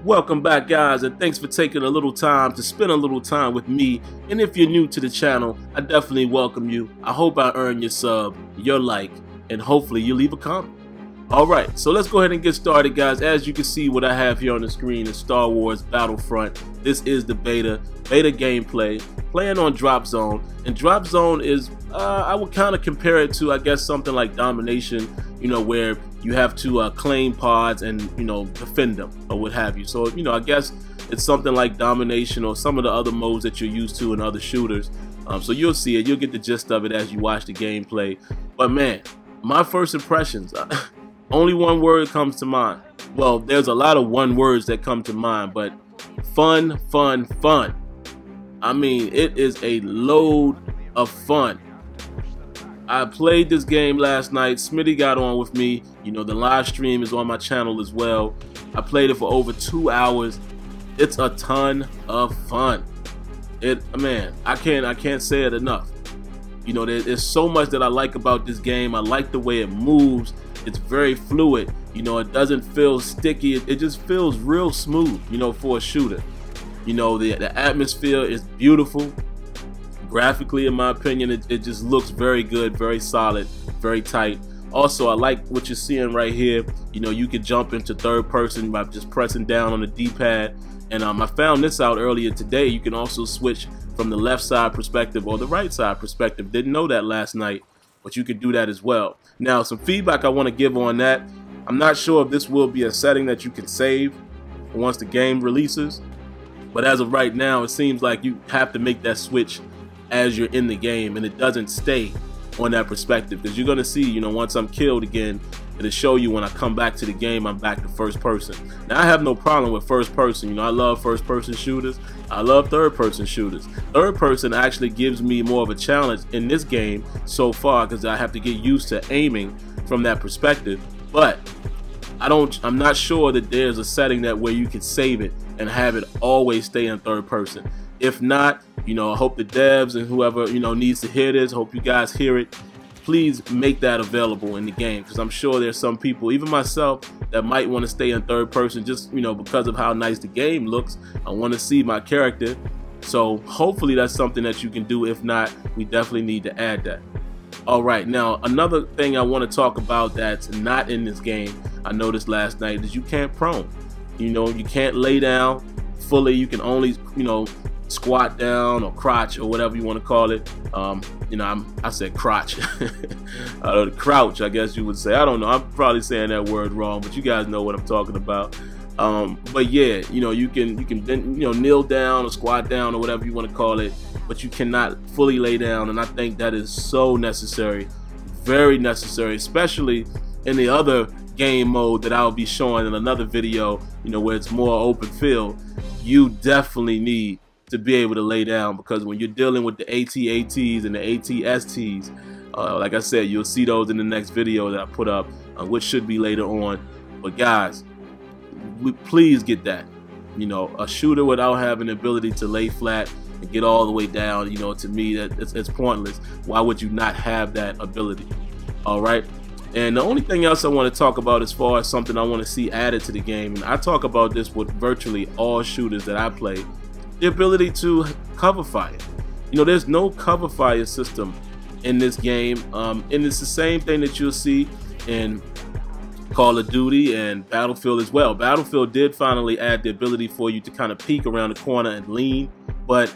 Welcome back, guys, and thanks for taking a little time to spend a little time with me. And if you're new to the channel, I definitely welcome you. I hope I earn your sub, your like, and hopefully you leave a comment. Alright, so let's go ahead and get started, guys. As you can see, what I have here on the screen is Star Wars Battlefront. This is the beta gameplay, playing on Drop Zone. And Drop Zone is, I would kind of compare it to, I guess, something like Domination, where you have to claim pods and, defend them or what have you. So, I guess it's something like Domination or some of the other modes that you're used to in other shooters. So you'll see it, you'll get the gist of it as you watch the gameplay. But man, my first impressions, only one word comes to mind. Well, there's a lot of one words that come to mind, but fun, fun, fun. I mean, it is a load of fun. I played this game last night. Smitty got on with me. The live stream is on my channel as well. I played it for over 2 hours. It's a ton of fun. Man, I can't say it enough. There's so much that I like about this game. I like the way it moves. It's very fluid. It doesn't feel sticky. It just feels real smooth, for a shooter. The atmosphere is beautiful. Graphically, in my opinion, it just looks very good, very solid, very tight. Also, I like what you're seeing right here. You can jump into third person by just pressing down on the D-pad. And I found this out earlier today. You can also switch from the left side perspective or the right side perspective. Didn't know that last night, but you can do that as well. Now, some feedback I want to give on that. I'm not sure if this will be a setting that you can save once the game releases. But as of right now, it seems like you have to make that switch as you're in the game, and it doesn't stay on that perspective, because you're going to see, once I'm killed again, it'll show you when I come back to the game, I'm back to first person. Now, I have no problem with first person. I love first person shooters. I love third person shooters. Third person actually gives me more of a challenge in this game so far, because I have to get used to aiming from that perspective. But I'm not sure that there's a setting that where you can save it and have it always stay in third person. If not, I hope the devs and whoever, needs to hear this, hope you guys hear it. Please make that available in the game, because I'm sure there's some people, even myself, that might want to stay in third person just, because of how nice the game looks. I want to see my character. So hopefully that's something that you can do. If not, we definitely need to add that. All right, now another thing I want to talk about that's not in this game, I noticed last night, is you can't prone. You can't lay down fully. You can only, squat down or crotch or whatever you want to call it. I said crotch. Crouch, I guess you would say. I don't know. I'm probably saying that word wrong, but you guys know what I'm talking about. But yeah, you can kneel down or squat down or whatever you want to call it, but you cannot fully lay down. And I think that is so necessary, very necessary, especially in the other game mode that I'll be showing in another video, where it's more open field. You definitely need to be able to lay down, because when you're dealing with the AT-ATs and the AT-STs, like I said, you'll see those in the next video that I put up, which should be later on. But guys, please get that. A shooter without having the ability to lay flat and get all the way down, to me, it's pointless. Why would you not have that ability? All right. And the only thing else I want to talk about as far as something I want to see added to the game, and I talk about this with virtually all shooters that I play, the ability to cover fire. There's no cover fire system in this game, and it's the same thing that you'll see in Call of Duty and Battlefield as well. Battlefield did finally add the ability for you to kind of peek around the corner and lean, but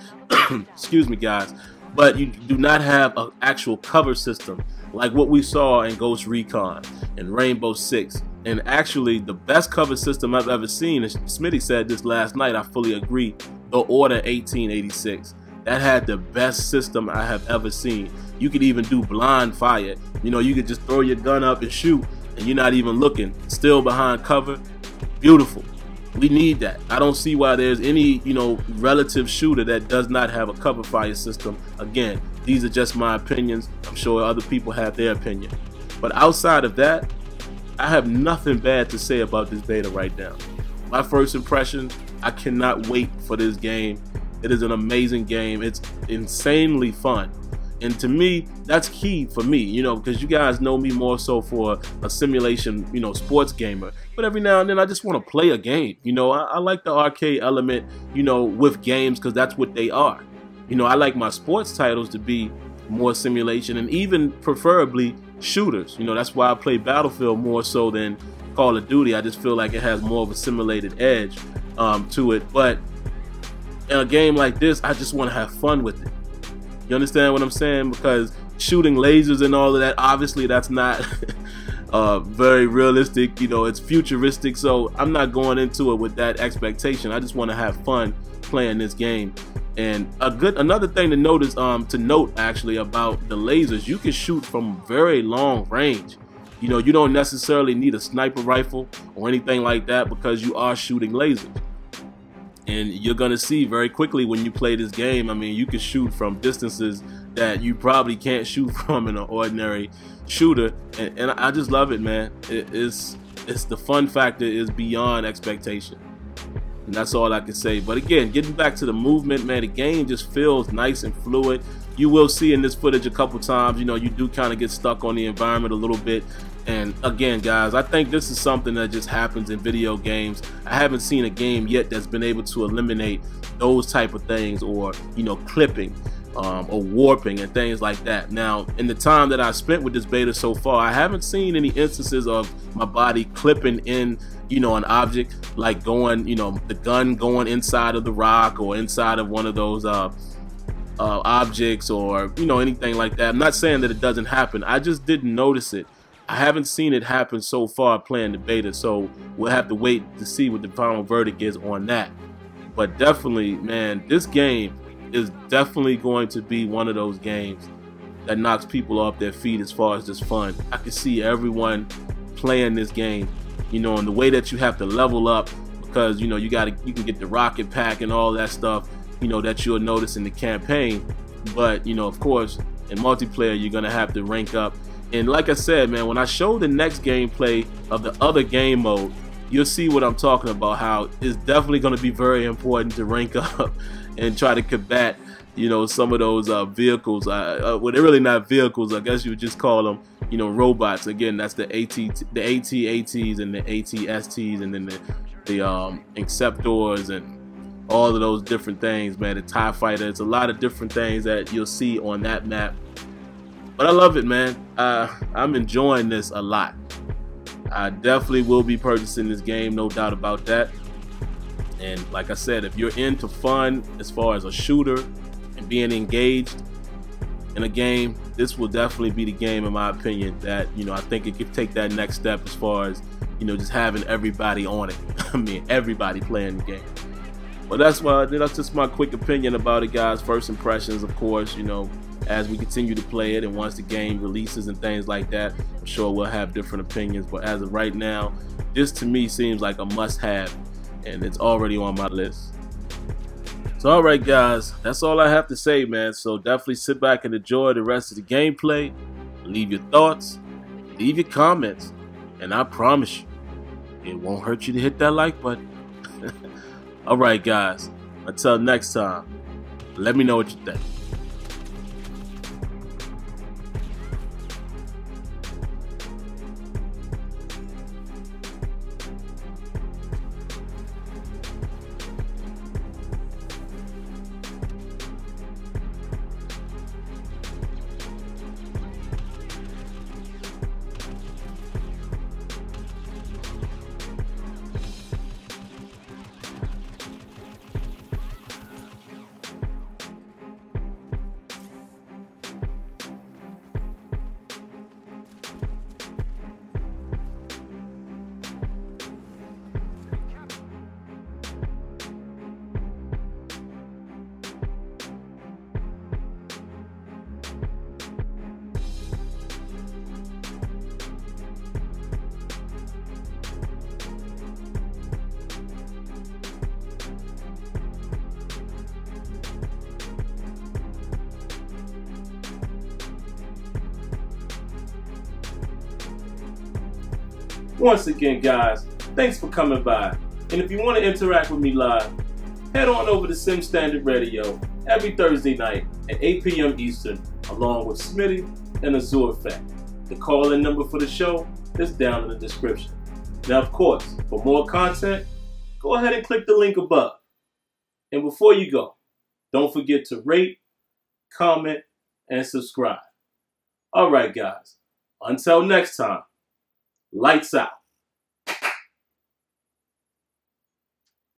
excuse me guys, but you do not have an actual cover system like what we saw in Ghost Recon and Rainbow Six. And actually, the best cover system I've ever seen, and Smitty said this last night, I fully agree, the Order 1886. That had the best system I have ever seen. You could even do blind fire. You could just throw your gun up and shoot, and you're not even looking, still behind cover. Beautiful. We need that. I don't see why there's any, relative shooter that does not have a cover fire system. Again, these are just my opinions. I'm sure other people have their opinion. But outside of that, I have nothing bad to say about this beta right now. My first impression, I cannot wait for this game. It is an amazing game. It's insanely fun. And to me, that's key for me, you know, because you guys know me more so for a simulation, you know, sports gamer. But every now and then I just want to play a game. You know, I like the arcade element, you know, with games, because that's what they are. You know, I like my sports titles to be more simulation, and even preferably shooters. You know, that's why I play Battlefield more so than Call of Duty. I just feel like it has more of a simulated edge to it. But in a game like this, I just want to have fun with it. You understand what I'm saying? Because shooting lasers and all of that, obviously that's not very realistic. You know, it's futuristic, so I'm not going into it with that expectation. I just want to have fun playing this game. And another thing to notice, to note actually about the lasers, you can shoot from very long range. You know, you don't necessarily need a sniper rifle or anything like that, because you are shooting lasers. And you're gonna see very quickly when you play this game, I mean, you can shoot from distances that you probably can't shoot from in an ordinary shooter. And I just love it, man. It's the fun factor is beyond expectation. And that's all I can say. But again, getting back to the movement, man, the game just feels nice and fluid. You will see in this footage a couple times, you know, you do kind of get stuck on the environment a little bit. And again, guys, I think this is something that just happens in video games. I haven't seen a game yet that's been able to eliminate those type of things, or, you know, clipping or warping and things like that. Now, in the time that I spent with this beta so far, I haven't seen any instances of my body clipping in, you know, an object, like going, you know, the gun going inside of the rock or inside of one of those objects, or, you know, anything like that. I'm not saying that it doesn't happen. I just didn't notice it. I haven't seen it happen so far playing the beta, so we'll have to wait to see what the final verdict is on that. But definitely, man, this game is definitely going to be one of those games that knocks people off their feet as far as just fun. I can see everyone playing this game, you know, and the way that you have to level up, because, you know, you can get the rocket pack and all that stuff, you know, that you'll notice in the campaign. But, you know, of course, in multiplayer, you're gonna have to rank up. And like I said, man, when I show the next gameplay of the other game mode, you'll see what I'm talking about, how it's definitely going to be very important to rank up and try to combat, you know, some of those vehicles. Well, they're really not vehicles. I guess you would just call them, you know, robots. Again, that's the AT-ATs and the AT-STs, and then the Inceptors and all of those different things, man. The TIE Fighter. It's a lot of different things that you'll see on that map. But I love it, man. I'm enjoying this a lot. I definitely will be purchasing this game, no doubt about that. And like I said, if you're into fun as far as a shooter and being engaged in a game, this will definitely be the game, in my opinion, that, you know, I think it could take that next step as far as, you know, just having everybody on it. I mean, everybody playing the game. But that's just my quick opinion about it, guys. First impressions, of course, you know, as we continue to play it, and once the game releases and things like that, I'm sure we'll have different opinions. But as of right now, this to me seems like a must-have, and it's already on my list. So alright, guys, that's all I have to say, man. So definitely sit back and enjoy the rest of the gameplay. Leave your thoughts, leave your comments, and I promise you, it won't hurt you to hit that like button. Alright, guys, until next time, let me know what you think. Once again, guys, thanks for coming by. And if you want to interact with me live, head on over to Sim Standard Radio every Thursday night at 8 p.m. Eastern along with Smitty and Azure Effect. The call-in number for the show is down in the description. Now, of course, for more content, go ahead and click the link above. And before you go, don't forget to rate, comment, and subscribe. All right, guys. Until next time, lights out.